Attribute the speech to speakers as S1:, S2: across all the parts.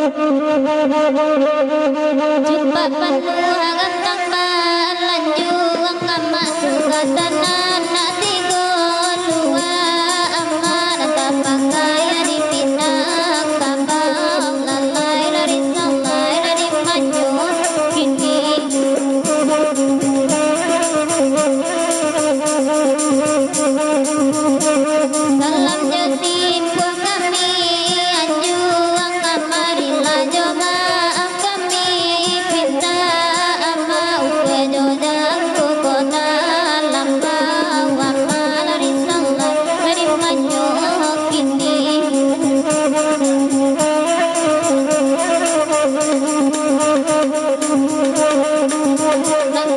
S1: Jumpa panuang tamban lanjuang kama sugatanan nati golua aman tapakaya di pinang kabang lalai dari salai dari maju kini salam jatim ku kami anjuang kamarila joma kami pinta ama uke jodang ku kota lambang wama dari salai dari maju kini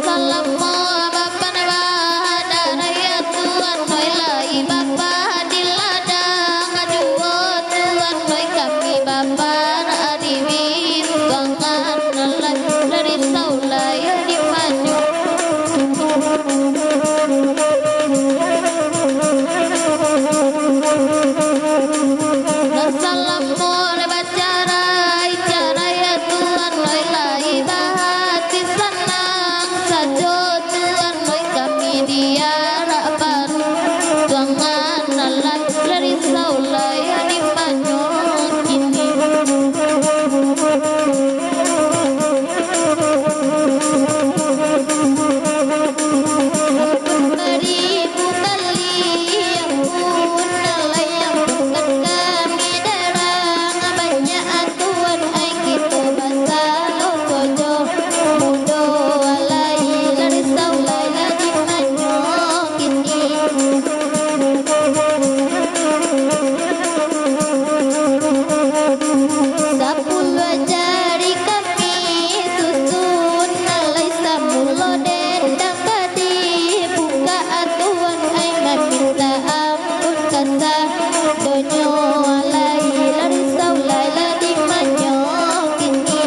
S1: salam mo bapa nawada raya tuan noi lai bapa diladang aduo tuan noi kami bapa adiwi ruangan nalai dari saulai di maju salam mo bacara icara ya tuan noi lai bahati senang sajo tuan noi kami dia rapat tuangan nalai dari saulai di maju kini beribu kali yang pun nalai yang bukan kami darang banyak atuan ai kita basa lokojo mudo alai dari saulai lagi maju kini sepuluh jari kami susun nalai samulo dendang padi buka atuan ai minta ampun kasa donyo alai lari saulai lagi maju kini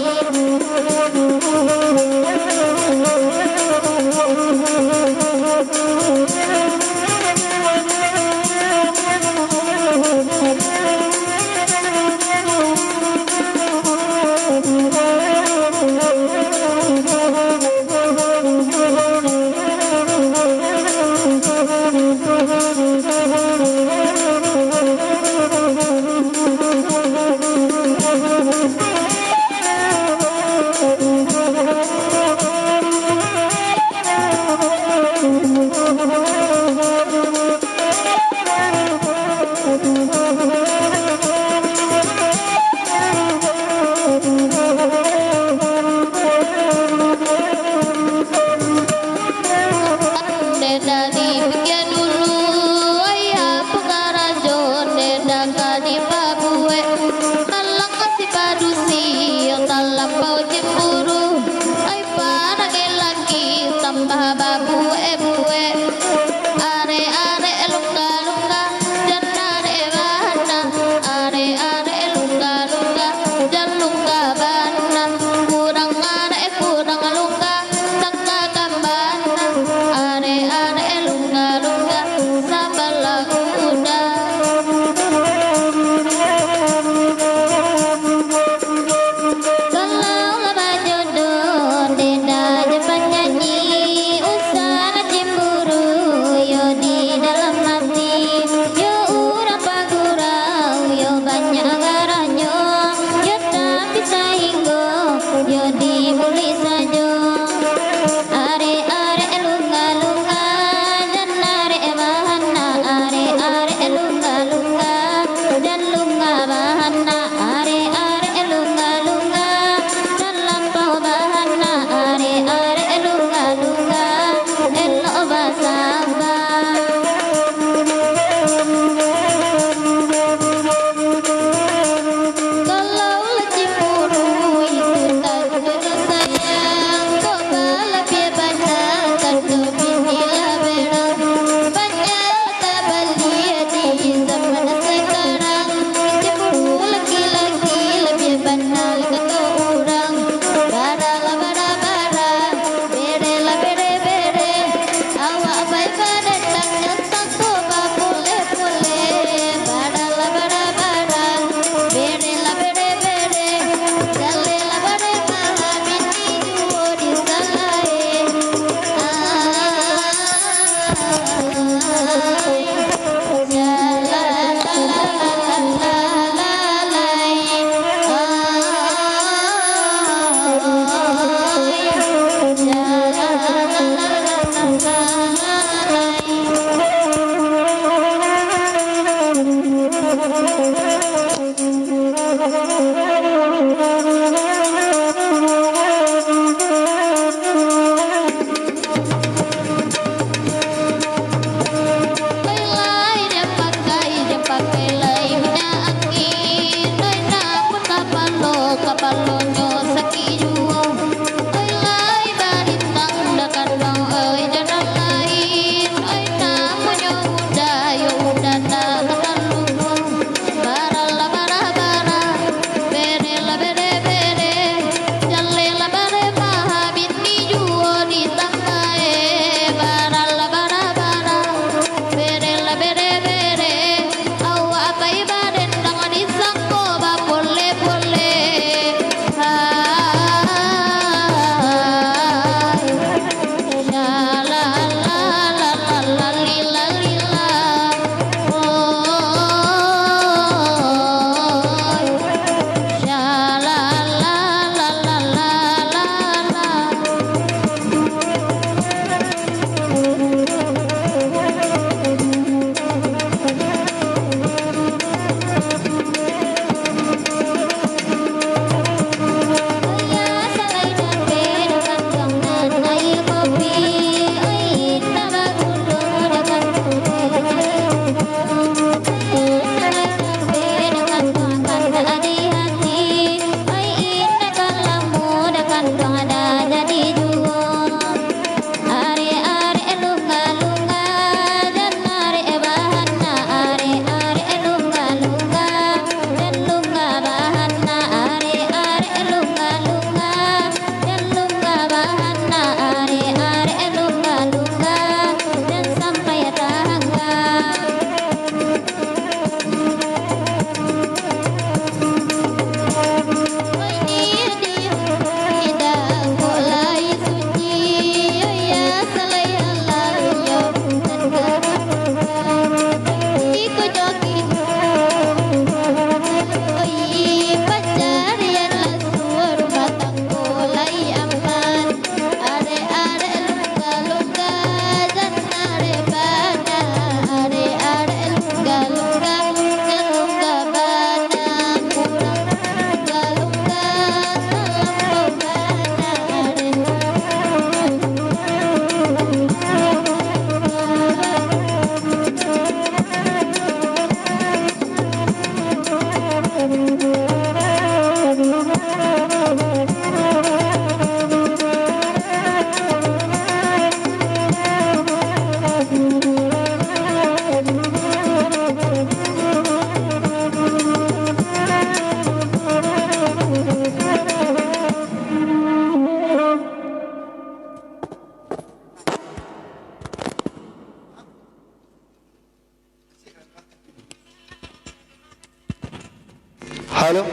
S2: Halo.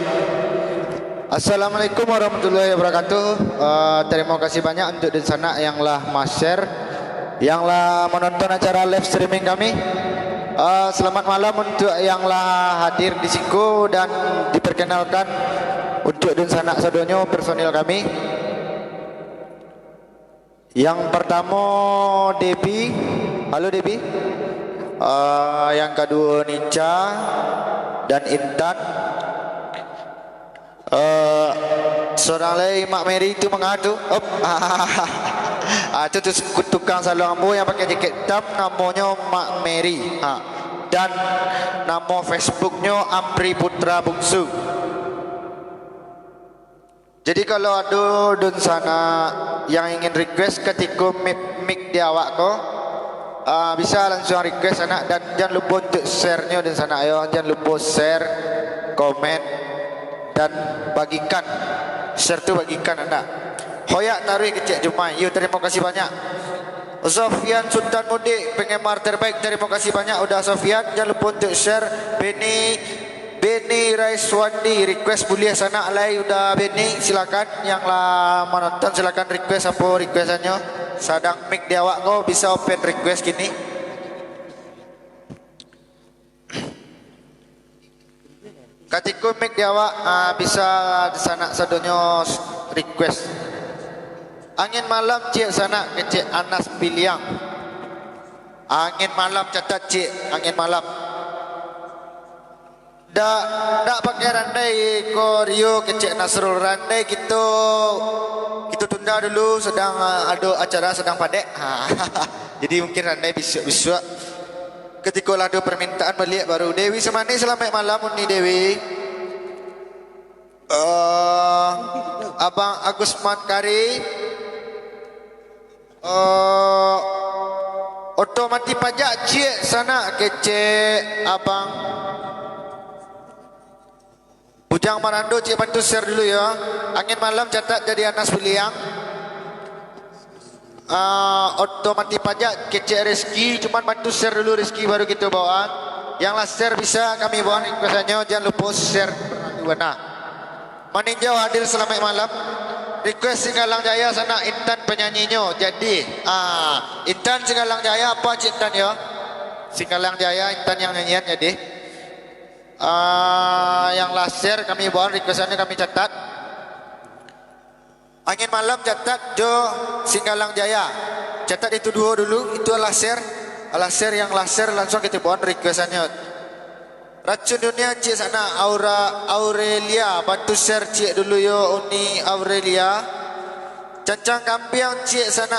S2: Assalamualaikum warahmatullahi wabarakatuh. Terima kasih banyak untuk di sana yang lah share, yang lah menonton acara live streaming kami. Selamat malam untuk yang lah hadir di siku dan diperkenalkan untuk di sana sadonyo personil kami. Yang pertama Debi. Halo Debi. Yang kedua Nica dan Intan. Seorang lagi Mak Mary itu mengadu. Itu tukang salon ambo yang pakai jaket hitam, namanya Mak Mary. Dan nama Facebooknya Amri Putra Bungsu. Jadi kalau ada di sana yang ingin request ketika mic di awak ko, bisa langsung request anak, dan jangan lupa untuk share-nya di sana ayo. Jangan lupa share, komen dan bagikan. Share tu bagikan anak. Hoyak taruh kecik Jumai. Yo, terima kasih banyak. Sofian Sultan Mudik, penggemar terbaik, terima kasih banyak udah Sofian. Jangan lupa untuk share. Beni Raiswandi request boleh sana alai udah Beni, silakan yang lah menonton silakan request apa requestannya. Sadang mic di awak kau bisa open request gini. Ketika mic di awak bisa di sana sadonyo request. Angin malam cik sana kecik Anas Biliang. Angin malam catat cik, angin malam. Dak pakai randai ko Rio kecek Nasrul randai kita tunda dulu sedang ada acara sedang padek. Jadi mungkin randai besok ketika lah ada permintaan balik baru. Dewi semani selamat malam Uni Dewi. Abang Agus Mankari. Otomati pajak cik sana kecek abang Bujang Marando, cik bantu share dulu ya. Angin malam catat jadi Anas Biliang. Otomati pajak kecek Rizky, cuman bantu share dulu Rizky baru kita bawa. Yang lah share bisa kami bawa requestannya, jangan lupa share. Nah, Maninjau hadir selamat malam. Request Singgalang Jaya sana Intan penyanyinya. Jadi, Intan Singgalang Jaya apa cik Intan ya? Singgalang Jaya Intan yang nyanyian jadi. Yang laser kami bawa requestannya kami catat. Angin malam catat Jo Singgalang Jaya. Catat itu dua dulu, itu laser. Laser yang laser langsung kita bawa requestannya. Racun dunia cik sana Aurelia bantu share cik dulu yo Uni Aurelia. Cancang kampiang cik sana